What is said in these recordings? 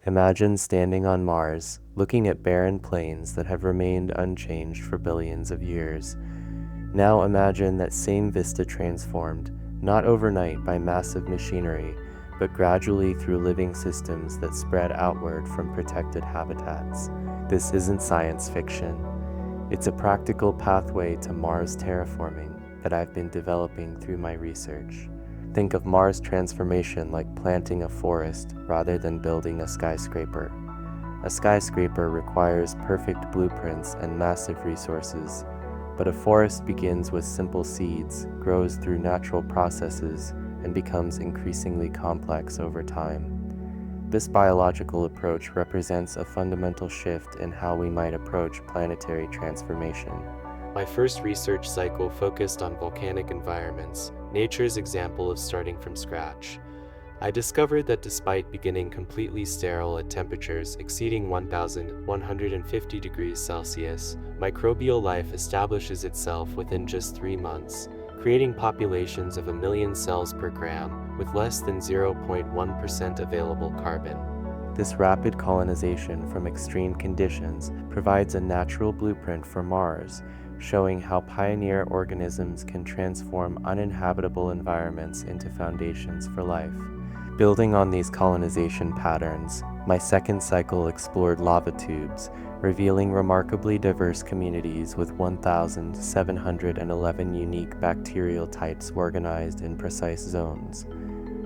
Imagine standing on Mars, looking at barren plains that have remained unchanged for billions of years. Now imagine that same vista transformed, not overnight by massive machinery, but gradually through living systems that spread outward from protected habitats. This isn't science fiction. It's a practical pathway to Mars terraforming that I've been developing through my research. Think of Mars transformation like planting a forest rather than building a skyscraper. A skyscraper requires perfect blueprints and massive resources, but a forest begins with simple seeds, grows through natural processes, and becomes increasingly complex over time. This biological approach represents a fundamental shift in how we might approach planetary transformation. My first research cycle focused on volcanic environments, nature's example of starting from scratch. I discovered that despite beginning completely sterile at temperatures exceeding 1,150 degrees Celsius, microbial life establishes itself within just 3 months, creating populations of 1 million cells per gram with less than 0.1% available carbon. This rapid colonization from extreme conditions provides a natural blueprint for Mars, showing how pioneer organisms can transform uninhabitable environments into foundations for life. Building on these colonization patterns, my second cycle explored lava tubes, revealing remarkably diverse communities with 1,711 unique bacterial types organized in precise zones.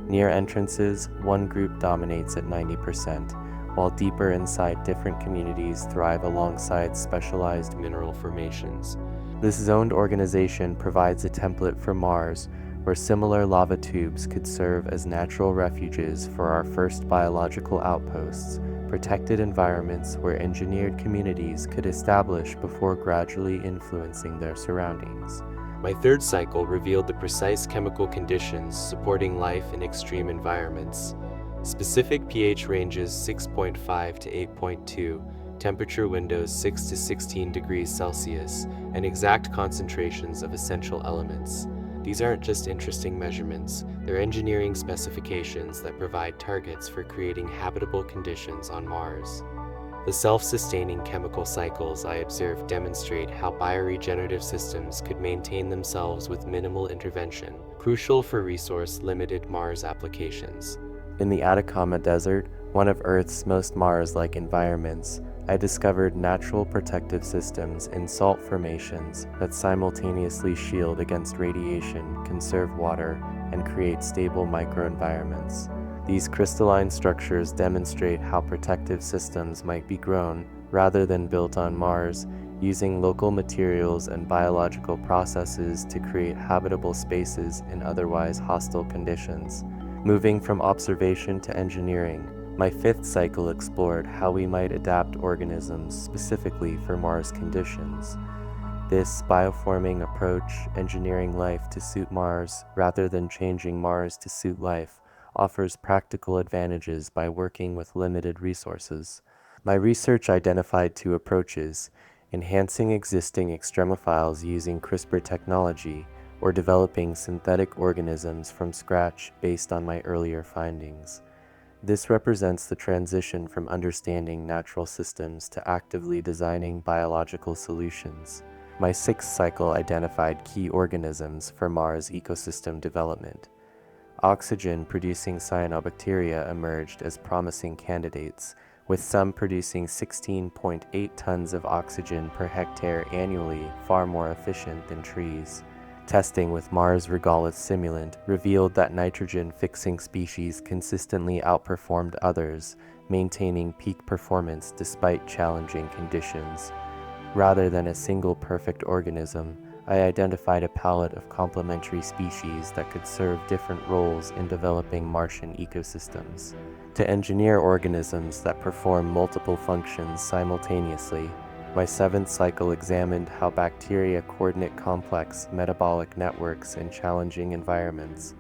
Near entrances, one group dominates at 90%, while deeper inside different communities thrive alongside specialized mineral formations. This zoned organization provides a template for Mars, where similar lava tubes could serve as natural refuges for our first biological outposts, protected environments where engineered communities could establish before gradually influencing their surroundings. My third cycle revealed the precise chemical conditions supporting life in extreme environments. Specific pH ranges 6.5 to 8.2, temperature windows 6 to 16 degrees Celsius, and exact concentrations of essential elements. These aren't just interesting measurements, they're engineering specifications that provide targets for creating habitable conditions on Mars. The self-sustaining chemical cycles I observed demonstrate how bioregenerative systems could maintain themselves with minimal intervention, crucial for resource-limited Mars applications. In the Atacama Desert, one of Earth's most Mars-like environments, I discovered natural protective systems in salt formations that simultaneously shield against radiation, conserve water, and create stable microenvironments. These crystalline structures demonstrate how protective systems might be grown, rather than built on Mars, using local materials and biological processes to create habitable spaces in otherwise hostile conditions. Moving from observation to engineering, my fifth cycle explored how we might adapt organisms specifically for Mars conditions. This bioforming approach, engineering life to suit Mars rather than changing Mars to suit life, offers practical advantages by working with limited resources. My research identified 2 approaches: enhancing existing extremophiles using CRISPR technology, or developing synthetic organisms from scratch based on my earlier findings. This represents the transition from understanding natural systems to actively designing biological solutions. My sixth cycle identified key organisms for Mars ecosystem development. Oxygen-producing cyanobacteria emerged as promising candidates, with some producing 16.8 tons of oxygen per hectare annually, far more efficient than trees. Testing with Mars regolith simulant revealed that nitrogen-fixing species consistently outperformed others, maintaining peak performance despite challenging conditions. Rather than a single perfect organism, I identified a palette of complementary species that could serve different roles in developing Martian ecosystems. To engineer organisms that perform multiple functions simultaneously, my seventh cycle examined how bacteria coordinate complex metabolic networks in challenging environments.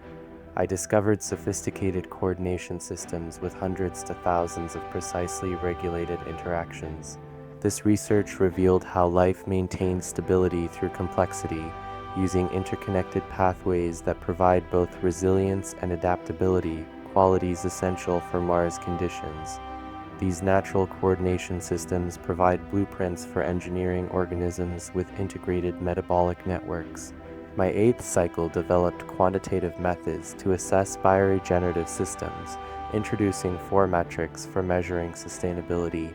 I discovered sophisticated coordination systems with hundreds to thousands of precisely regulated interactions. This research revealed how life maintains stability through complexity, using interconnected pathways that provide both resilience and adaptability, qualities essential for Mars conditions. These natural coordination systems provide blueprints for engineering organisms with integrated metabolic networks. My 8th cycle developed quantitative methods to assess bioregenerative systems, introducing 4 metrics for measuring sustainability: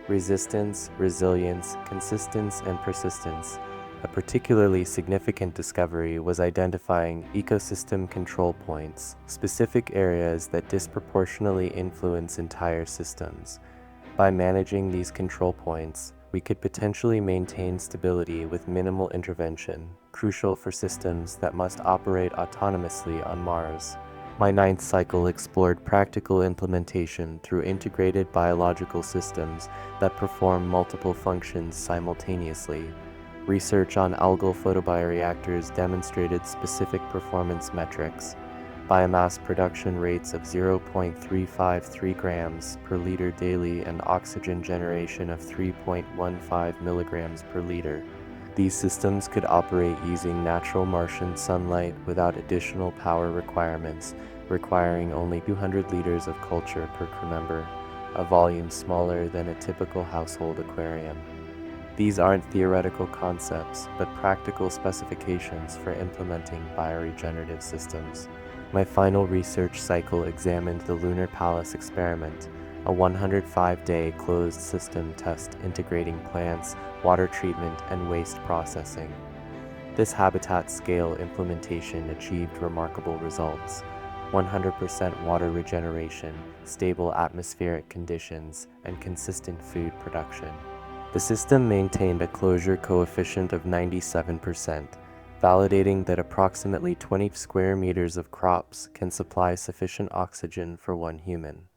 resistance, resilience, consistence, and persistence. A particularly significant discovery was identifying ecosystem control points, specific areas that disproportionately influence entire systems. By managing these control points, we could potentially maintain stability with minimal intervention, crucial for systems that must operate autonomously on Mars. My 9th cycle explored practical implementation through integrated biological systems that perform multiple functions simultaneously. Research on algal photobioreactors demonstrated specific performance metrics: biomass production rates of 0.353 grams per liter daily and oxygen generation of 3.15 milligrams per liter. These systems could operate using natural Martian sunlight without additional power requirements, requiring only 200 liters of culture per crew member, a volume smaller than a typical household aquarium. These aren't theoretical concepts, but practical specifications for implementing bioregenerative systems. My final research cycle examined the Lunar Palace experiment, a 105-day closed system test integrating plants, water treatment, and waste processing. This habitat-scale implementation achieved remarkable results: 100% water regeneration, stable atmospheric conditions, and consistent food production. The system maintained a closure coefficient of 97%, validating that approximately 20 square meters of crops can supply sufficient oxygen for one human.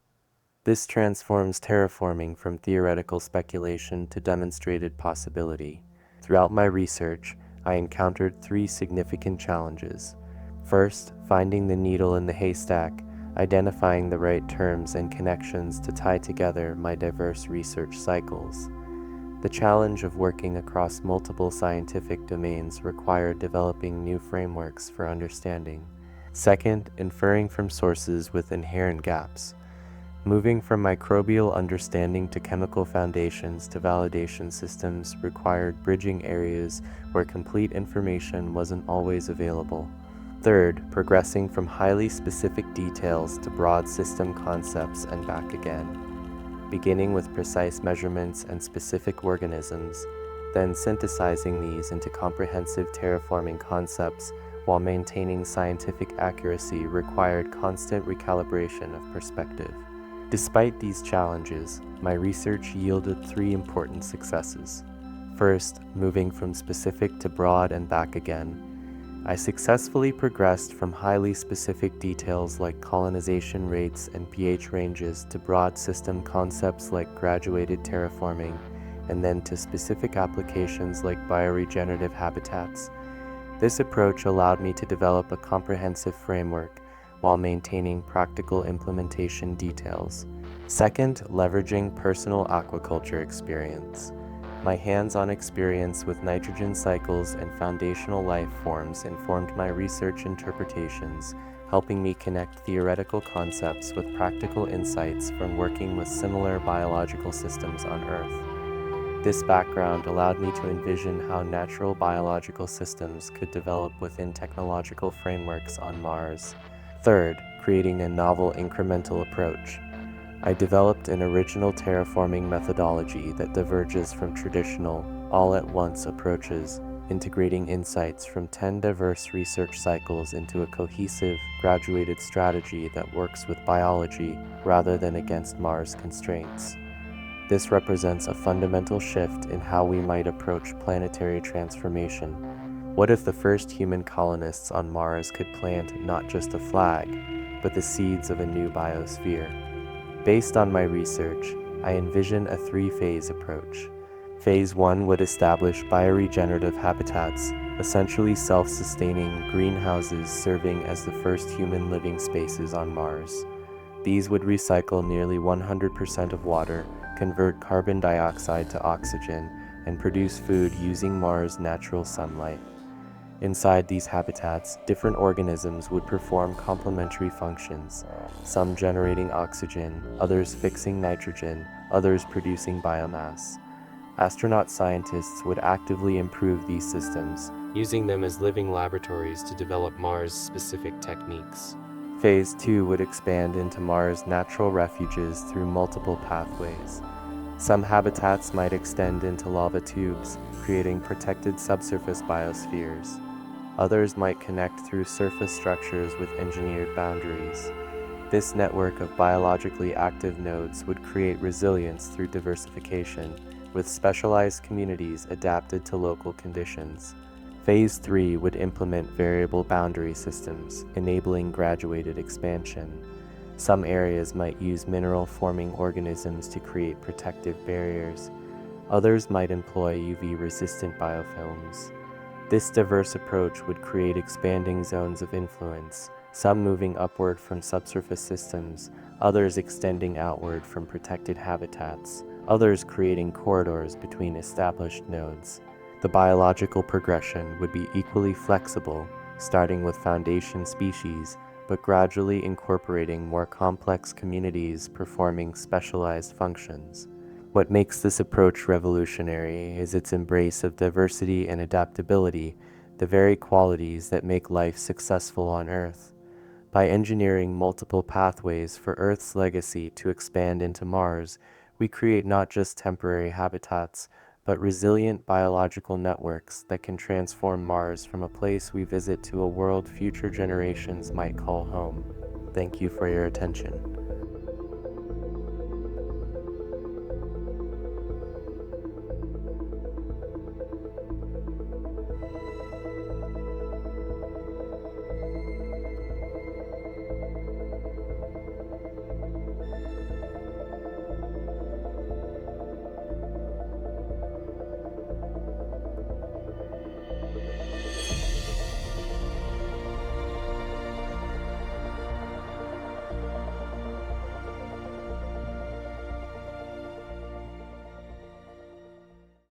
This transforms terraforming from theoretical speculation to demonstrated possibility. Throughout my research, I encountered 3 significant challenges. First, finding the needle in the haystack, identifying the right terms and connections to tie together my diverse research cycles. The challenge of working across multiple scientific domains required developing new frameworks for understanding. Second, inferring from sources with inherent gaps. Moving from microbial understanding to chemical foundations to validation systems required bridging areas where complete information wasn't always available. Third, progressing from highly specific details to broad system concepts and back again. Beginning with precise measurements and specific organisms, then synthesizing these into comprehensive terraforming concepts while maintaining scientific accuracy required constant recalibration of perspective. Despite these challenges, my research yielded 3 important successes. First, moving from specific to broad and back again. I successfully progressed from highly specific details like colonization rates and pH ranges to broad system concepts like graduated terraforming, and then to specific applications like bioregenerative habitats. This approach allowed me to develop a comprehensive framework while maintaining practical implementation details. Second, leveraging personal aquaculture experience. My hands-on experience with nitrogen cycles and foundational life forms informed my research interpretations, helping me connect theoretical concepts with practical insights from working with similar biological systems on Earth. This background allowed me to envision how natural biological systems could develop within technological frameworks on Mars. Third, creating a novel incremental approach. I developed an original terraforming methodology that diverges from traditional, all-at-once approaches, integrating insights from 10 diverse research cycles into a cohesive, graduated strategy that works with biology rather than against Mars constraints. This represents a fundamental shift in how we might approach planetary transformation. What if the first human colonists on Mars could plant not just a flag, but the seeds of a new biosphere? Based on my research, I envision a 3-phase approach. Phase 1 would establish bioregenerative habitats, essentially self-sustaining greenhouses serving as the first human living spaces on Mars. These would recycle nearly 100% of water, convert carbon dioxide to oxygen, and produce food using Mars' natural sunlight. Inside these habitats, different organisms would perform complementary functions, some generating oxygen, others fixing nitrogen, others producing biomass. Astronaut scientists would actively improve these systems, using them as living laboratories to develop Mars-specific techniques. Phase 2 would expand into Mars' natural refuges through multiple pathways. Some habitats might extend into lava tubes, creating protected subsurface biospheres. Others might connect through surface structures with engineered boundaries. This network of biologically active nodes would create resilience through diversification, with specialized communities adapted to local conditions. Phase 3 would implement variable boundary systems, enabling graduated expansion. Some areas might use mineral-forming organisms to create protective barriers. Others might employ UV-resistant biofilms. This diverse approach would create expanding zones of influence, some moving upward from subsurface systems, others extending outward from protected habitats, others creating corridors between established nodes. The biological progression would be equally flexible, starting with foundation species, but gradually incorporating more complex communities performing specialized functions. What makes this approach revolutionary is its embrace of diversity and adaptability, the very qualities that make life successful on Earth. By engineering multiple pathways for Earth's legacy to expand into Mars, we create not just temporary habitats, but resilient biological networks that can transform Mars from a place we visit to a world future generations might call home. Thank you for your attention.